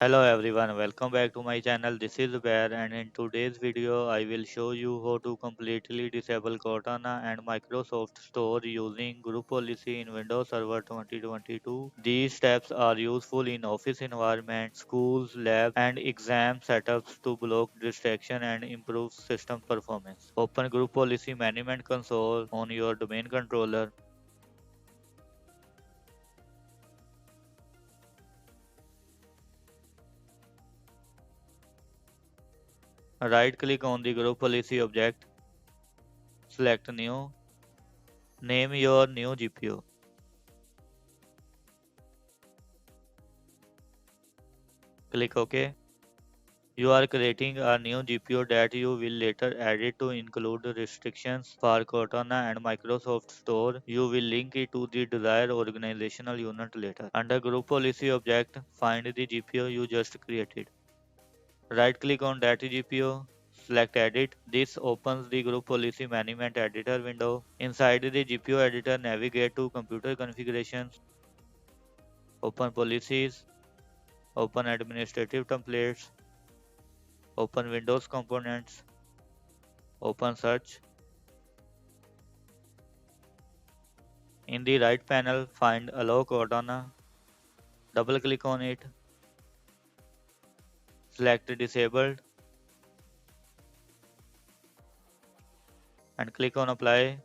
Hello everyone, welcome back to my channel. This is Bear, and in today's video I will show you how to completely disable Cortana and Microsoft Store using group policy in Windows Server 2022. These steps are useful in office environments, schools, labs and exam setups to block distraction and improve system performance. Open Group Policy Management Console on your domain controller. Right click on the group policy object, select new, name your new GPO. Click OK. You are creating a new GPO that you will later edit to include restrictions for Cortana and Microsoft Store. You will link it to the desired organizational unit later. Under Group Policy object, find the GPO you just created. Right click on that GPO, select Edit. This opens the Group Policy Management Editor window. Inside the GPO editor, navigate to Computer Configurations, open Policies, open Administrative Templates, open Windows Components, open Search. In the right panel, find Allow Cortana. Double click on it. Select Disabled and click on Apply.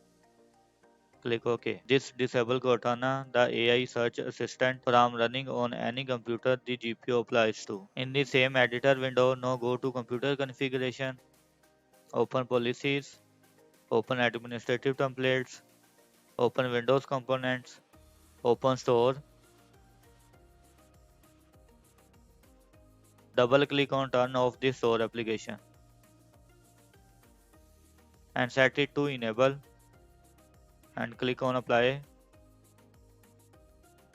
Click OK. This disable Cortana, the AI search assistant from running on any computer the GPO applies to. In the same editor window, now go to Computer Configuration, open Policies, open Administrative Templates, open Windows Components, open Store. Double click on Turn off the Store application and set it to Enable and click on Apply.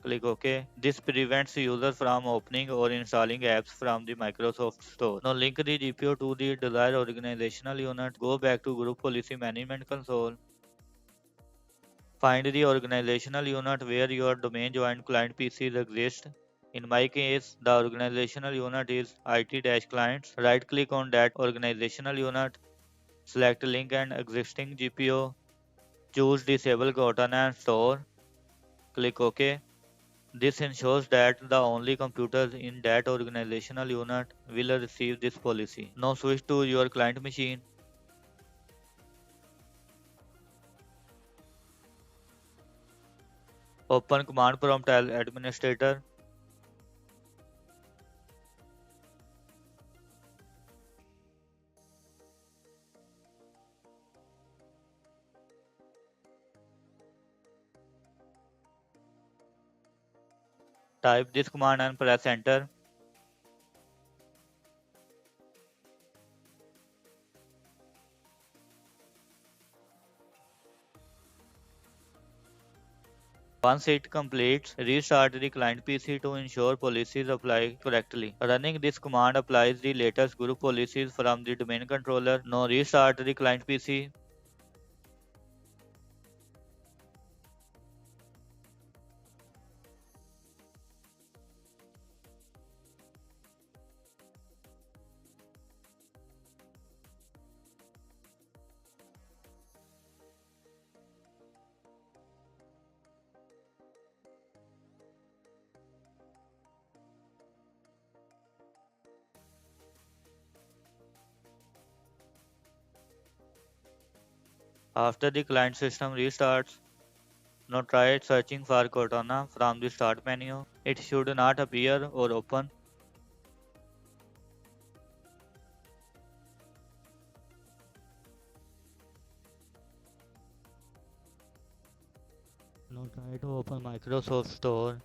Click OK. This prevents users from opening or installing apps from the Microsoft Store. Now link the GPO to the desired organizational unit. Go back to Group Policy Management Console. Find the organizational unit where your domain joined client PCs exist. In my case, the organizational unit is IT-clients. Right click on that organizational unit. Select link and existing GPO. Choose Disable Cortana and Store. Click OK. This ensures that the only computers in that organizational unit will receive this policy. Now switch to your client machine. Open command prompt as administrator. Type this command and press enter. Once it completes, restart the client PC to ensure policies apply correctly. Running this command applies the latest group policies from the domain controller. Now restart the client PC. After the client system restarts, now try searching for Cortana from the start menu. It should not appear or open. Now try to open Microsoft Store.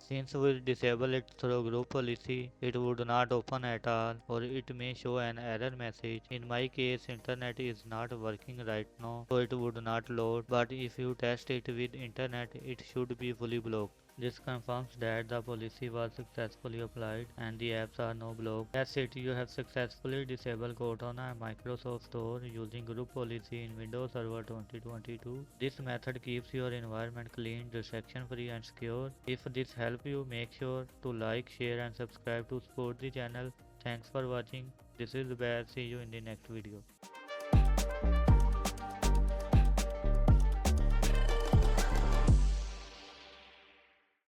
Since we disable it through group policy, it would not open at all or it may show an error message. In my case, internet is not working right now, so it would not load, but if you test it with internet, it should be fully blocked. This confirms that the policy was successfully applied and the apps are now blocked. That's it, you have successfully disabled Cortana and Microsoft Store using group policy in Windows Server 2022. This method keeps your environment clean, distraction free and secure. If this helped you, make sure to like, share and subscribe to support the channel. Thanks for watching. This is Bear. See you in the next video.